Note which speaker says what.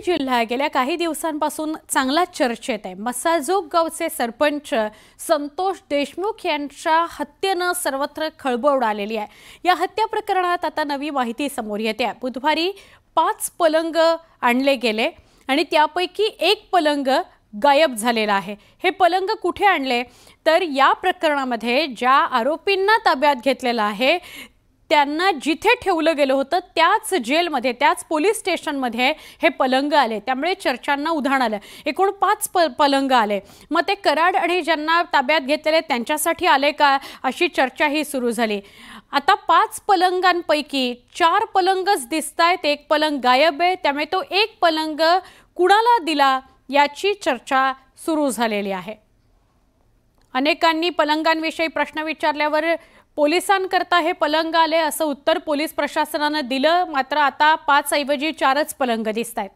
Speaker 1: जिल्हा गेल्या काही दिवसांपासून चांगला चर्चेत आहे। मसाजोग गावचे सरपंच संतोष देशमुख यांच्या हत्येने सर्वत्र खळबळ उडालेली आहे। या हत्या प्रकरणात आता नवी माहिती समोर येते आहे। बुधवारी 5 पलंग आणले गेले आणि त्यापैकी एक पलंग गायब झालेला आहे। हे पलंग कुठे आणले तर या प्रकरणामध्ये ज्या आरोपींना ताब्यात घेतलेला आहे त्यांना जिथे ठेवलं गेलं होतं त्याच जेलमध्ये त्याच पोलीस स्टेशनमध्ये हे पलंग आले। त्यामुळे चर्चांना उधाण आलं। एकूण 5 पलंग आले। मग ते कराड आणि ज्यांना ताब्यात घेतलेले त्यांच्यासाठी आले का अशी चर्चाही सुरू झाली। आता 5 पलंगांपैकी 4 पलंगच दिसतायत, एक पलंग गायब आहे। त्यामुळे तो एक पलंग कुणाला दिला याची चर्चा सुरू झालेली आहे। अनेकांनी पलंगांविषयी प्रश्न विचारल्यावर पोलिसांकरता हे पलंग आले असं उत्तर पोलीस प्रशासनाने दिलं। मात्र आता 5 ऐवजी 4च पलंग दिसतायत।